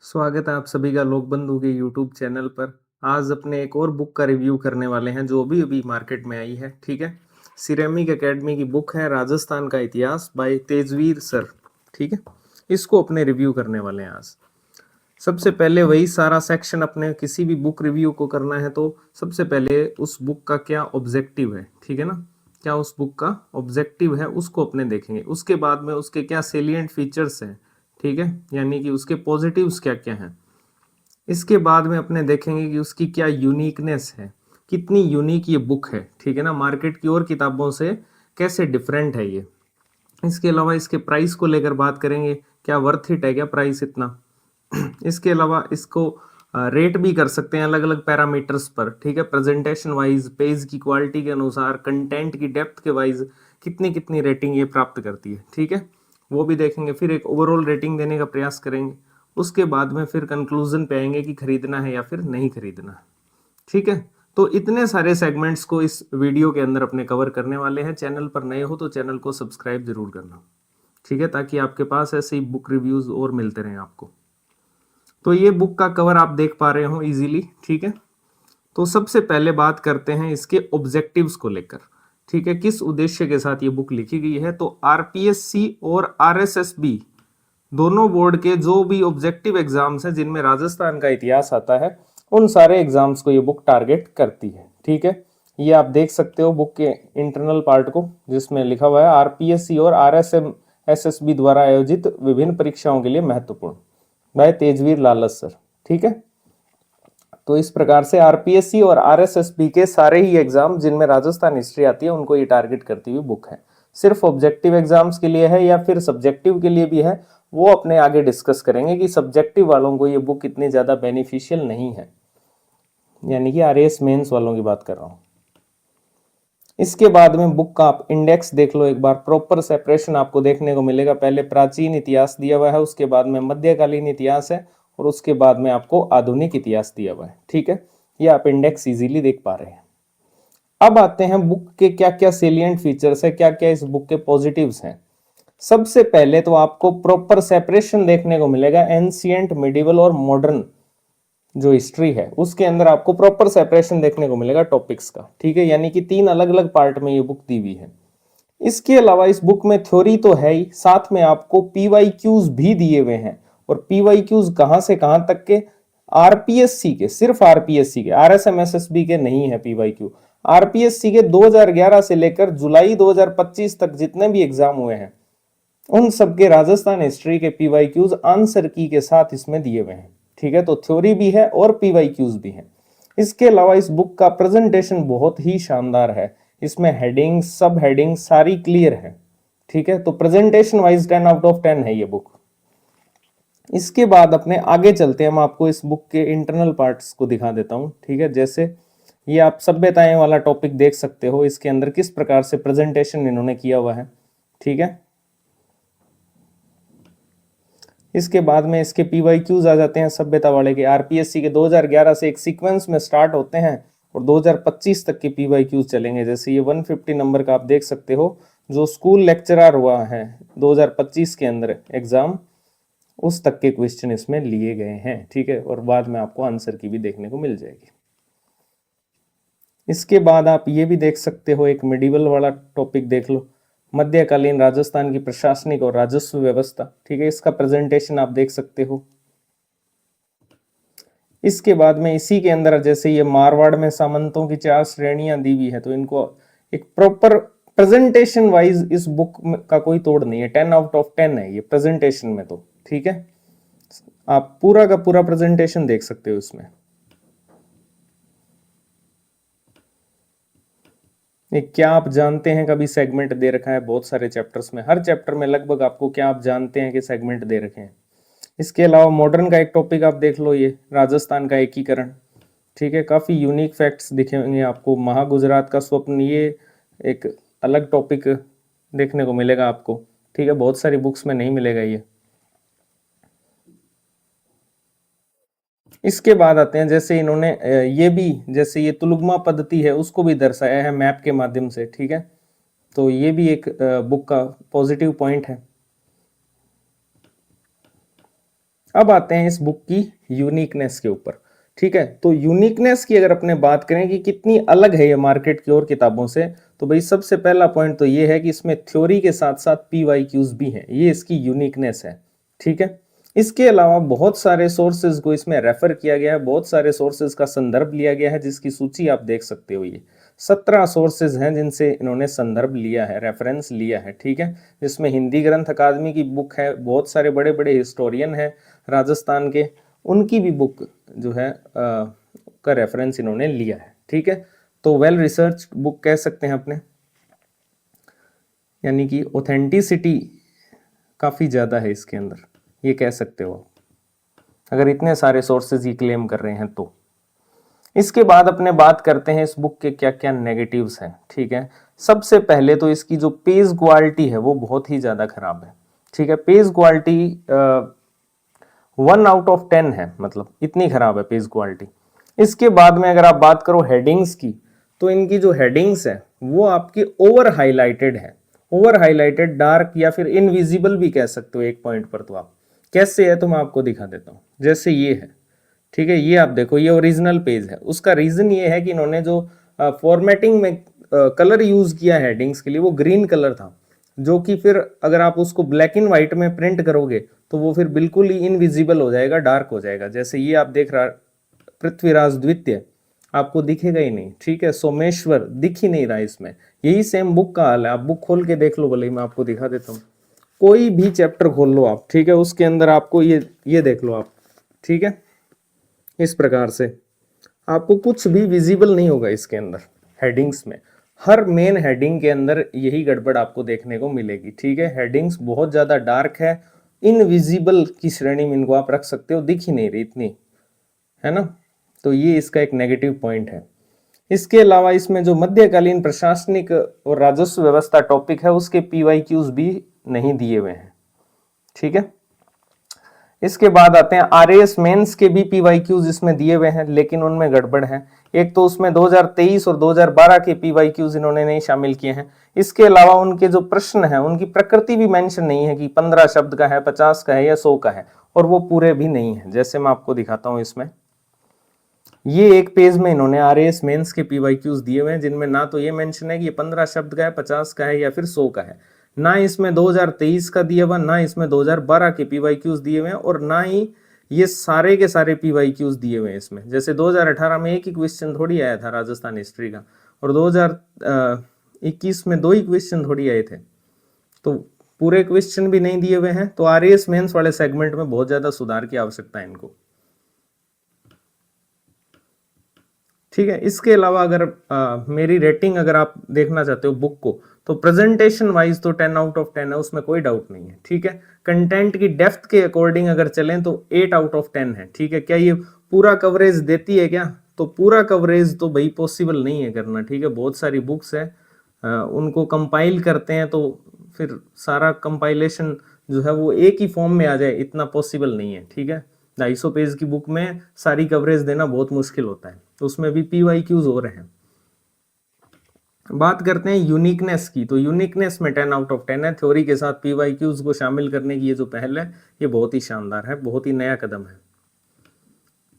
स्वागत है आप सभी का लोक बंधु के यूट्यूब चैनल पर। आज अपने एक और बुक का रिव्यू करने वाले हैं जो अभी अभी मार्केट में आई है। ठीक है, सिरेमिक एकेडमी की बुक है राजस्थान का इतिहास बाय तेजवीर सर। ठीक है, इसको अपने रिव्यू करने वाले हैं आज। सबसे पहले वही सारा सेक्शन, अपने किसी भी बुक रिव्यू को करना है तो सबसे पहले उस बुक का क्या ऑब्जेक्टिव है, ठीक है ना, क्या उस बुक का ऑब्जेक्टिव है उसको अपने देखेंगे। उसके बाद में उसके क्या सेलिएंट फीचर्स हैं, ठीक है, यानी कि उसके पॉजिटिव्स क्या क्या हैं। इसके बाद में अपने देखेंगे कि उसकी क्या यूनिकनेस है, कितनी यूनिक ये बुक है, ठीक है ना, मार्केट की और किताबों से कैसे डिफरेंट है ये। इसके अलावा इसके प्राइस को लेकर बात करेंगे, क्या वर्थ इट है क्या प्राइस इतना। इसके अलावा इसको रेट भी कर सकते हैं अलग अलग पैरामीटर्स पर, ठीक है, प्रेजेंटेशन वाइज, पेज की क्वालिटी के अनुसार, कंटेंट की डेप्थ के वाइज कितनी कितनी रेटिंग ये प्राप्त करती है, ठीक है, वो भी देखेंगे। फिर एक ओवरऑल रेटिंग देने का प्रयास करेंगे। उसके बाद में फिर कंक्लूजन पे आएंगे कि खरीदना है या फिर नहीं खरीदना, ठीक है। तो इतने सारे सेगमेंट्स को इस वीडियो के अंदर अपने कवर करने वाले हैं। चैनल पर नए हो तो चैनल को सब्सक्राइब जरूर करना, ठीक है, ताकि आपके पास ऐसे ही बुक रिव्यूज और मिलते रहें आपको। तो ये बुक का कवर आप देख पा रहे हो इजीली, ठीक है। तो सबसे पहले बात करते हैं इसके ऑब्जेक्टिव्स को लेकर, ठीक है, किस उद्देश्य के साथ ये बुक लिखी गई है। तो आरपीएससी और आरएसएसबी दोनों बोर्ड के जो भी ऑब्जेक्टिव एग्जाम्स हैं जिनमें राजस्थान का इतिहास आता है, उन सारे एग्जाम्स को ये बुक टारगेट करती है, ठीक है। ये आप देख सकते हो बुक के इंटरनल पार्ट को, जिसमें लिखा हुआ है आरपीएससी और आरएसएसबी द्वारा आयोजित विभिन्न परीक्षाओं के लिए महत्वपूर्ण, बाय तेजवीर लालस सर, ठीक है। तो इस प्रकार से आरपीएससी और आरएसएसबी के सारे ही एग्जाम जिनमें राजस्थान हिस्ट्री आती है उनको ये टारगेट करती हुई बुक है। सिर्फ ऑब्जेक्टिव एग्जाम्स के लिए है या फिर सब्जेक्टिव के लिए भी है, वो अपने आगे डिस्कस करेंगे कि सब्जेक्टिव वालों को ये बुक इतनी ज्यादा बेनिफिशियल नहीं है, यानी कि आरएएस मेंस वालों की बात कर रहा हूं। इसके बाद में बुक का आप इंडेक्स देख लो एक बार, प्रॉपर सेपरेशन आपको देखने को मिलेगा। पहले प्राचीन इतिहास दिया हुआ है, उसके बाद में मध्यकालीन इतिहास है, और उसके बाद में आपको आधुनिक इतिहास दिया हुआ है, ठीक है। ये आप इंडेक्स इजीली देख पा रहे हैं। अब आते हैं बुक के क्या क्या सेलिएंट फीचर्स है, क्या क्या इस बुक के पॉजिटिव्स हैं। सबसे पहले तो आपको प्रॉपर सेपरेशन देखने को मिलेगा एंशिएंट, मिडिवल और मॉडर्न जो हिस्ट्री है उसके अंदर आपको प्रॉपर सेपरेशन देखने को मिलेगा टॉपिक्स का, ठीक है, यानी कि 3 अलग अलग पार्ट में ये बुक दी हुई है। इसके अलावा इस बुक में थ्योरी तो है ही, साथ में आपको पीवाईक्यूज भी दिए हुए हैं। और पीवाईक्यूज कहां से कहां तक के, आरपीएससी के, सिर्फ आरपीएससी के, आरएसएमएसएसबी के नहीं है पीवाईक्यू। आरपीएससी के 2011 से लेकर जुलाई 2025 तक जितने भी एग्जाम हुए हैं उन सबके राजस्थान हिस्ट्री के पीवाईक्यूज आंसर की के साथ इसमें दिए हुए हैं, ठीक है। तो थ्योरी भी है और पीवाईक्यूज भी है। इसके अलावा इस बुक का प्रेजेंटेशन बहुत ही शानदार है, इसमें हेडिंग, सब हेडिंग सारी क्लियर है, ठीक है। तो प्रेजेंटेशन वाइज 10 आउट ऑफ 10 है ये बुक। इसके बाद अपने आगे चलते हैं, मैं आपको इस बुक के इंटरनल पार्ट्स को दिखा देता हूं, ठीक है। जैसे ये आप सभ्यताएं वाला टॉपिक देख सकते हो, इसके अंदर किस प्रकार से प्रेजेंटेशन इन्होंने किया हुआ है, ठीक है। इसके बाद में इसके पीवाईक्यूज आ जाते हैं सभ्यता वाले के। आरपीएससी के 2011 से एक सीक्वेंस में स्टार्ट होते हैं और 2025 तक के पीवाईक्यूज चलेंगे। जैसे ये 150 नंबर का आप देख सकते हो, जो स्कूल लेक्चरर हुआ है 2025 के अंदर एग्जाम, उस तक के क्वेश्चन इसमें लिए गए हैं, ठीक है। और बाद में आपको आंसर की भी देखने को मिल जाएगी। इसके बाद आप ये भी देख सकते हो, एक मिडिवल वाला टॉपिक देख लो, मध्यकालीन राजस्थान की प्रशासनिक और राजस्व व्यवस्था, ठीक है। इसका प्रेजेंटेशन आप देख सकते हो। इसके बाद में इसी के अंदर जैसे ये मारवाड़ में सामंतों की 4 श्रेणियां दी हुई है, तो इनको एक प्रॉपर प्रेजेंटेशन वाइज इस बुक का कोई तोड़ नहीं है, 10 आउट ऑफ 10 है ये प्रेजेंटेशन में, तो ठीक है। आप पूरा का पूरा प्रेजेंटेशन देख सकते हो इसमें। क्या आप जानते हैं कभी सेगमेंट दे रखा है बहुत सारे चैप्टर्स में, हर चैप्टर में लगभग आपको क्या आप जानते हैं कि सेगमेंट दे रखे हैं। इसके अलावा मॉडर्न का एक टॉपिक आप देख लो, ये राजस्थान का एकीकरण, ठीक है। काफी यूनिक फैक्ट्स दिखेंगे आपको। महागुजरात का स्वप्न, ये एक अलग टॉपिक देखने को मिलेगा आपको, ठीक है, बहुत सारी बुक्स में नहीं मिलेगा ये। इसके बाद आते हैं, जैसे इन्होंने ये भी, जैसे ये तुलुगमा पद्धति है उसको भी दर्शाया है मैप के माध्यम से, ठीक है। तो ये भी एक बुक का पॉजिटिव पॉइंट है। अब आते हैं इस बुक की यूनिकनेस के ऊपर, ठीक है। तो यूनिकनेस की अगर अपने बात करें कि कितनी अलग है ये मार्केट की और किताबों से, तो भाई सबसे पहला पॉइंट तो ये है कि इसमें थ्योरी के साथ साथ पीवाईक्यूज भी हैं, ये इसकी यूनिकनेस है, ठीक है। इसके अलावा बहुत सारे सोर्सेज को इसमें रेफर किया गया है, बहुत सारे सोर्सेज का संदर्भ लिया गया है, जिसकी सूची आप देख सकते हो। ये 17 सोर्सेज हैं जिनसे इन्होंने संदर्भ लिया है, रेफरेंस लिया है, ठीक है। जिसमें हिंदी ग्रंथ अकादमी की बुक है, बहुत सारे बड़े बड़े हिस्टोरियन हैं राजस्थान के, उनकी भी बुक जो है का रेफरेंस इन्होंने लिया है, ठीक है। तो वेल रिसर्च बुक कह सकते हैं अपने, यानी कि ऑथेंटिसिटी काफ़ी ज़्यादा है इसके अंदर, ये कह सकते हो अगर इतने सारे सोर्सेज ये क्लेम कर रहे हैं तो। इसके बाद अपने बात करते हैं इस बुक के क्या क्या नेगेटिव्स हैं, ठीक है। सबसे पहले तो इसकी जो पेज क्वालिटी है वो बहुत ही ज़्यादा खराब है, ठीक है। पेज क्वालिटी 1 आउट ऑफ 10 है, मतलब इतनी खराब है पेज क्वालिटी। इसके बाद में अगर आप बात करो हेडिंग्स की, तो इनकी जो हेडिंग्स है वो आपकी ओवर हाईलाइटेड है, ओवर हाईलाइटेड, डार्क या फिर इनविजिबल भी कह सकते हो एक पॉइंट पर। तो आप कैसे है तो मैं आपको दिखा देता हूँ, जैसे ये है, ठीक है। ये आप देखो, ये ओरिजिनल पेज है। उसका रीजन ये है कि इन्होंने जो फॉर्मेटिंग में कलर यूज किया हेडिंग्स के लिए वो ग्रीन कलर था, जो कि फिर अगर आप उसको ब्लैक एंड व्हाइट में प्रिंट करोगे तो वो फिर बिल्कुल ही इनविजिबल हो जाएगा, डार्क हो जाएगा। जैसे ये आप देख रहा, पृथ्वीराज द्वितीय आपको दिखेगा ही नहीं, ठीक है। सोमेश्वर दिख ही नहीं रहा इसमें। यही सेम बुक का हाल है, आप बुक खोल के देख लो, भले मैं आपको दिखा देता हूँ। कोई भी चैप्टर खोल लो आप, ठीक है, उसके अंदर आपको ये देख लो आप, ठीक है। इस प्रकार से आपको कुछ भी विजिबल नहीं होगा इसके अंदर हेडिंग्स में। हर मेन हेडिंग के अंदर यही गड़बड़ आपको देखने को मिलेगी, ठीक है। हेडिंग्स बहुत ज्यादा डार्क है, इनविजिबल की श्रेणी में इनको आप रख सकते हो, दिख ही नहीं रही इतनी, है ना। तो ये इसका एक नेगेटिव पॉइंट है। इसके अलावा इसमें जो मध्यकालीन प्रशासनिक और राजस्व व्यवस्था टॉपिक है उसके पीवाईक्यूज भी नहीं दिए हुए हैं, ठीक है। इसके बाद आते हैं आरएएस मेंस के भी पीवाईक्यूज इसमें दिए हुए हैं, लेकिन उनमें गड़बड़ है। एक तो उसमें 2023 और 2012 के पीवाईक्यूज इन्होंने नहीं शामिल किए हैं। इसके अलावा उनके जो प्रश्न है उनकी प्रकृति भी मेंशन नहीं है कि 15 शब्द का है, 50 का है या 100 का है, और वो पूरे भी नहीं है। जैसे मैं आपको दिखाता हूं, इसमें ये एक पेज में इन्होंने आरएएस मेंस के पीवाईक्यूज दिए हुए हैं, जिनमें ना तो ये मेंशन है कि ये 15 शब्द का है, 50 का है या फिर 100 का है। ना इसमें 2023 का दिया हुआ, ना इसमें 2012 के पीवाईक्यूज दिए हुए हैं, और ना ही ये सारे के सारे पीवाईक्यूज दिए हुए हैं इसमें। जैसे 2018 में एक ही क्वेश्चन थोड़ी आया था राजस्थान हिस्ट्री का, और 2021 में 2 ही क्वेश्चन थोड़ी आए थे, तो पूरे क्वेश्चन भी नहीं दिए हुए हैं। तो आरएएस मेंस वाले सेगमेंट में बहुत ज्यादा सुधार की आवश्यकता है इनको, ठीक है। इसके अलावा अगर मेरी रेटिंग अगर आप देखना चाहते हो बुक को, तो प्रेजेंटेशन वाइज तो 10 आउट ऑफ 10 है, उसमें कोई डाउट नहीं है, ठीक है। कंटेंट की डेप्थ के अकॉर्डिंग अगर चलें तो 8 आउट ऑफ 10 है, ठीक है। क्या ये पूरा कवरेज देती है क्या? तो पूरा कवरेज तो भाई पॉसिबल नहीं है करना, ठीक है। बहुत सारी बुक्स है, उनको कंपाइल करते हैं तो फिर सारा कंपाइलेशन जो है वो एक ही फॉर्म में आ जाए, इतना पॉसिबल नहीं है, ठीक है। 250 पेज की बुक में सारी कवरेज देना बहुत मुश्किल होता है, तो उसमें भी पीवाईक्यूज हो रहे हैं। बात करते हैं यूनिकनेस की, तो यूनिकनेस में 10 आउट ऑफ 10 है। थ्योरी के साथ पीवाईक्यूज को शामिल करने की ये जो पहल है ये बहुत ही शानदार है, बहुत ही नया कदम है,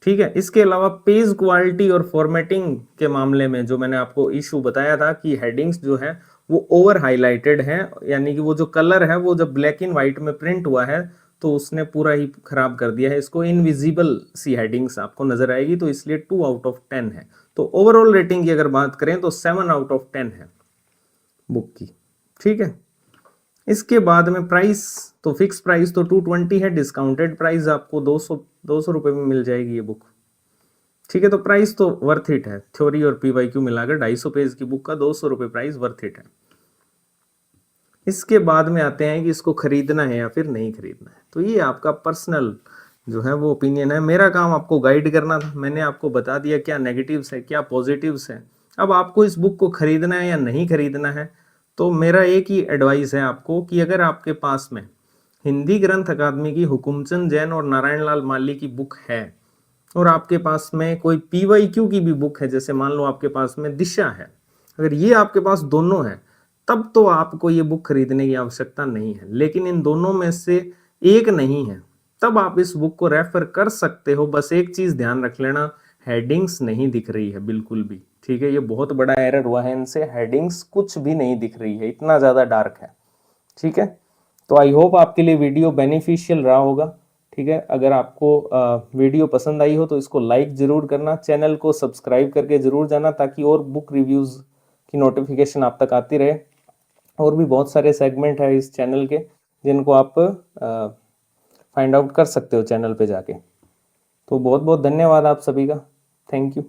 ठीक है। इसके अलावा पेज क्वालिटी और फॉर्मेटिंग के मामले में जो मैंने आपको इशू बताया था कि हेडिंग्स जो है वो ओवर हाईलाइटेड है, यानी कि वो जो कलर है वो जब ब्लैक एंड व्हाइट में प्रिंट हुआ है तो उसने पूरा ही खराब कर दिया है इसको, इनविजिबल सी हेडिंग्स आपको नजर आएगी, तो इसलिए 2 आउट ऑफ 10 है। तो ओवरऑल रेटिंग की अगर बात करें तो 7 आउट ऑफ 10 है बुक की, ठीक है। इसके बाद में प्राइस, तो फिक्स प्राइस तो 220 है, डिस्काउंटेड प्राइस आपको 200 रुपए में मिल जाएगी ये बुक, ठीक है। तो प्राइस तो वर्थ इट है, थ्योरी और पीवाईक्यू मिलाकर 250 पेज की बुक का 200 रुपए प्राइस वर्थ इट है। इसके बाद में आते हैं कि इसको खरीदना है या फिर नहीं खरीदना है, तो ये आपका पर्सनल जो है वो ओपिनियन है। मेरा काम आपको गाइड करना था, मैंने आपको बता दिया क्या नेगेटिव्स है क्या पॉजिटिव्स है। अब आपको इस बुक को खरीदना है या नहीं खरीदना है, तो मेरा एक ही एडवाइस है आपको कि अगर आपके पास में हिंदी ग्रंथ अकादमी की हुकुमचंद जैन और नारायण लाल माली की बुक है, और आपके पास में कोई पीवाईक्यू की भी बुक है, जैसे मान लो आपके पास में दिशा है, अगर ये आपके पास दोनों है तब तो आपको ये बुक खरीदने की आवश्यकता नहीं है। लेकिन इन दोनों में से एक नहीं है तब आप इस बुक को रेफर कर सकते हो। बस एक चीज ध्यान रख लेना, हेडिंग्स नहीं दिख रही है बिल्कुल भी, ठीक है। ये बहुत बड़ा एरर हुआ है इनसे, हेडिंग्स कुछ भी नहीं दिख रही है, इतना ज्यादा डार्क है, ठीक है। तो आई होप आपके लिए वीडियो बेनिफिशियल रहा होगा, ठीक है। अगर आपको वीडियो पसंद आई हो तो इसको लाइक जरूर करना, चैनल को सब्सक्राइब करके जरूर जाना, ताकि और बुक रिव्यूज की नोटिफिकेशन आप तक आती रहे। और भी बहुत सारे सेगमेंट है इस चैनल के जिनको आप फाइंड आउट कर सकते हो चैनल पे जाके। तो बहुत बहुत धन्यवाद आप सभी का, थैंक यू।